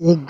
ایک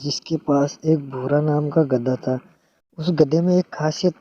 جس کے پاس ایک بھورا نام کا گدھا تھا۔ اس گدھے میں ایک خاصیت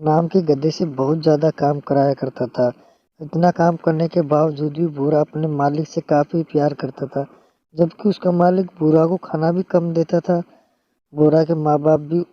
نام کے گدھے سے بہت زیادہ کام کرایا کرتا تھا۔ اتنا کام کرنے کے باوجود بھی بھورا اپنے مالک سے کافی پیار کرتا تھا، جبکہ اس کا مالک بھورا کو کھانا بھی کم دیتا تھا۔ بھورا کے ماں باپ بھی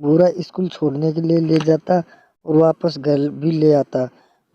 بھورا اسکول چھوڑنے کے لیے لے جاتا اور واپس گھر بھی لے آتا۔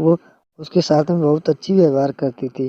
وہ اس کے ساتھ میں بہت اچھی ویوہار کرتی تھی۔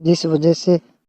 جس وجہ سے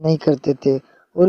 نہیں کرتے تھے، اور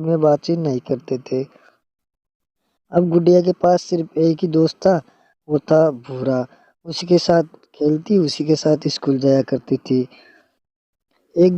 میں بات چیت نہیں کرتے تھے۔ اب گڈیا کے پاس صرف ایک ہی دوست تھا، وہ تھا بھورا۔ اسی کے ساتھ کھیلتی، اسی کے ساتھ اسکول جایا کرتی تھی۔ ایک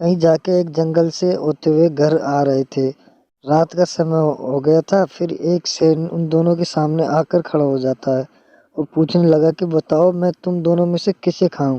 کہیں جا کے ایک جنگل سے ہوتے ہوئے گھر آ رہے تھے۔ رات کا سمے ہو گیا تھا، پھر ایک شیر ان دونوں کے سامنے آ کر کھڑا ہو جاتا ہے اور پوچھنے لگا کہ بتاؤ میں تم دونوں میں سے کسے کھاؤں؟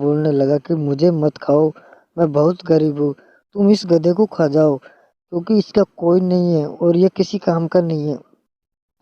بولنے لگا کہ مجھے مت کھاؤ، میں بہت غریب ہوں، تم اس گدھے کو کھا جاؤ کیونکہ اس کا کوئی نہیں ہے اور یہ کسی کام کا نہیں ہے۔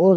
اور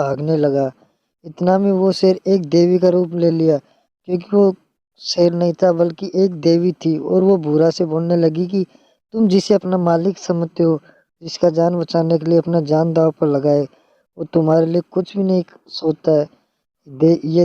بھاگنے لگا۔ اتنا میں وہ شیر ایک دیوی کا روپ لے لیا، کیونکہ وہ شیر نہیں تھا بلکہ ایک دیوی تھی، اور وہ بھورا سے بولنے لگی کہ تم جسے اپنا مالک سمجھتے ہو، جس کا جان بچانے کے لیے اپنا جان داؤ پر لگائے، وہ تمہارے لیے کچھ بھی نہیں سوچتا ہے۔ یہ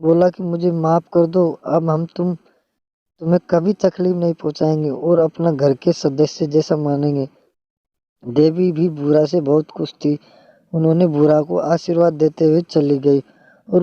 بولا کہ مجھے معاف کر دو، اب ہم تمہیں کبھی تکلیف نہیں پہنچائیں گے اور اپنا گھر کے سدسیہ جیسا مانیں گے۔ دیوی بھی بھورا سے بہت خوش تھی، انہوں نے بھورا کو آشیرواد دیتے ہوئے چلی گئی اور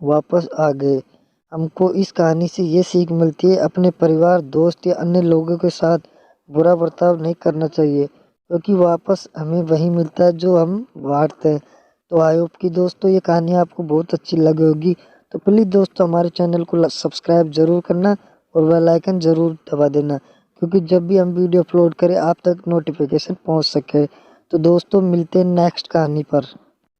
واپس آ گئے۔ ہم کو اس کہانی سے یہ سیکھ ملتی ہے، اپنے پریوار، دوست یا انیہ لوگوں کے ساتھ برا برتاؤ نہیں کرنا چاہیے، کیونکہ واپس ہمیں وہی ملتا ہے جو ہم بانٹتے ہیں۔ تو آئی ہوپ کہ دوستو یہ کہانی آپ کو بہت اچھی لگی ہوگی، تو پلیز دوستو ہمارے چینل کو سبسکرائب ضرور کرنا اور بیل آئیکن ضرور دبا دینا، کیونکہ جب بھی ہم ویڈیو اپلوڈ کریں آپ تک نوٹیفیکیشن پہنچ سکے۔ تو دوستو ملتے ہیں نیکسٹ کہانی پر۔